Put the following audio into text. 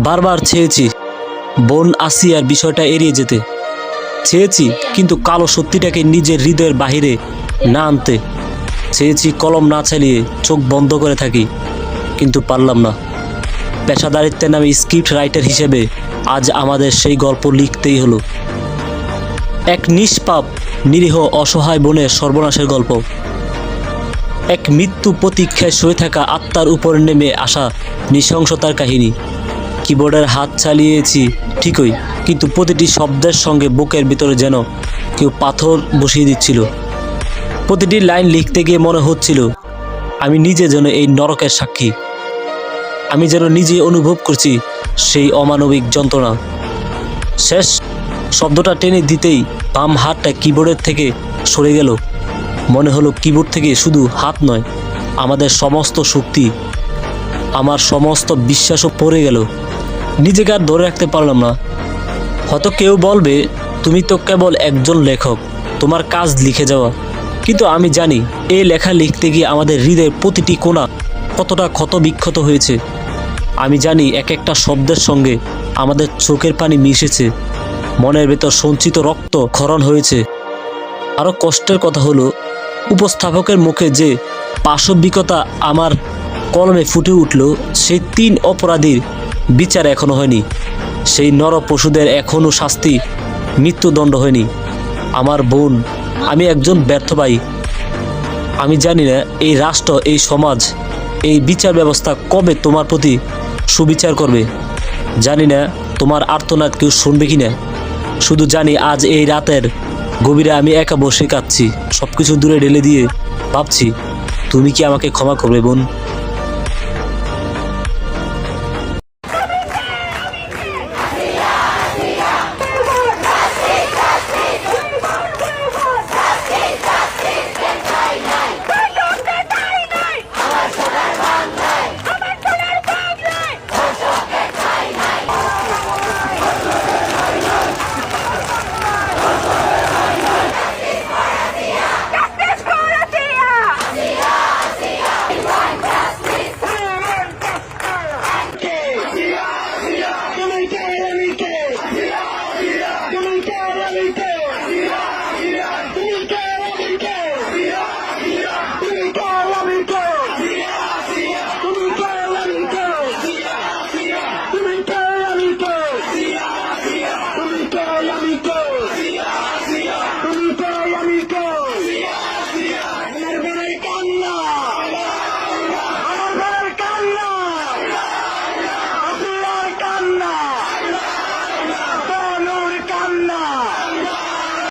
বারবার চেয়েছি বোন আসিয়ার বিষয়টা এড়িয়ে যেতে, চেয়েছি কিন্তু কালো সত্যিটাকে নিজের হৃদয়ের বাহিরে না আনতে, চেয়েছি কলম না চালিয়ে চোখ বন্ধ করে থাকি, কিন্তু পারলাম না। পেশাদারিত্বের নামে স্ক্রিপ্ট রাইটার হিসেবে আজ আমাদের সেই গল্প লিখতেই হলো। এক নিষ্পাপ নিরীহ অসহায় বোনের সর্বনাশের গল্প, এক মৃত্যু প্রতীক্ষায় শুয়ে থাকা আত্মার উপর নেমে আসা নৃশংসতার কাহিনী। কিবোর্ডের হাত চালিয়েছি ঠিকই, কিন্তু প্রতিটি শব্দের সঙ্গে বুকের ভিতরে যেন কেউ পাথর বসিয়ে দিচ্ছিল। প্রতিটি লাইন লিখতে গিয়ে মনে হচ্ছিল আমি নিজে যেন এই নরকের সাক্ষী, আমি যেন নিজে অনুভব করছি সেই অমানবিক যন্ত্রণা। শেষ শব্দটা টেনে দিতেই বাম হাতটা কিবোর্ডের থেকে সরে গেল। মনে হলো কিবোর্ড থেকে শুধু হাত নয়, আমাদের সমস্ত শক্তি, আমার সমস্ত বিশ্বাসও পড়ে গেল। নিজেকে আর ধরে রাখতে পারলাম না। হয়তো কেউ বলবে তুমি তো কেবল একজন লেখক, তোমার কাজ লিখে যাওয়া, কিন্তু আমি জানি এই লেখা লিখতে গিয়ে আমাদের হৃদয়ের প্রতিটি কোণা কতটা ক্ষত বিক্ষত হয়েছে। আমি জানি এক একটা শব্দের সঙ্গে আমাদের চোখের পানি মিশেছে, মনের ভেতর সঞ্চিত রক্ত ক্ষরণ হয়েছে। আরও কষ্টের কথা হলো উপস্থাপকের মুখে যে পাশবিকতা আমার কলমে ফুটে উঠল, সেই 3 অপরাধীর বিচার এখনো হয়নি, সেই নরপশুদের এখনও শাস্তি মৃত্যুদণ্ড হয়নি। আমার বোন, আমি একজন ব্যর্থ ভাই। আমি জানি না এই রাষ্ট্র, এই সমাজ, এই বিচার ব্যবস্থা কবে তোমার প্রতি সুবিচার করবে। জানি না তোমার আর্তনাদ কেউ শুনবে কি না। শুধু জানি আজ এই রাতের গভীরে আমি একা বসে কাঁদছি, সব কিছু দূরে ঢেলে দিয়ে ভাবছি তুমি কি আমাকে ক্ষমা করবে বোন।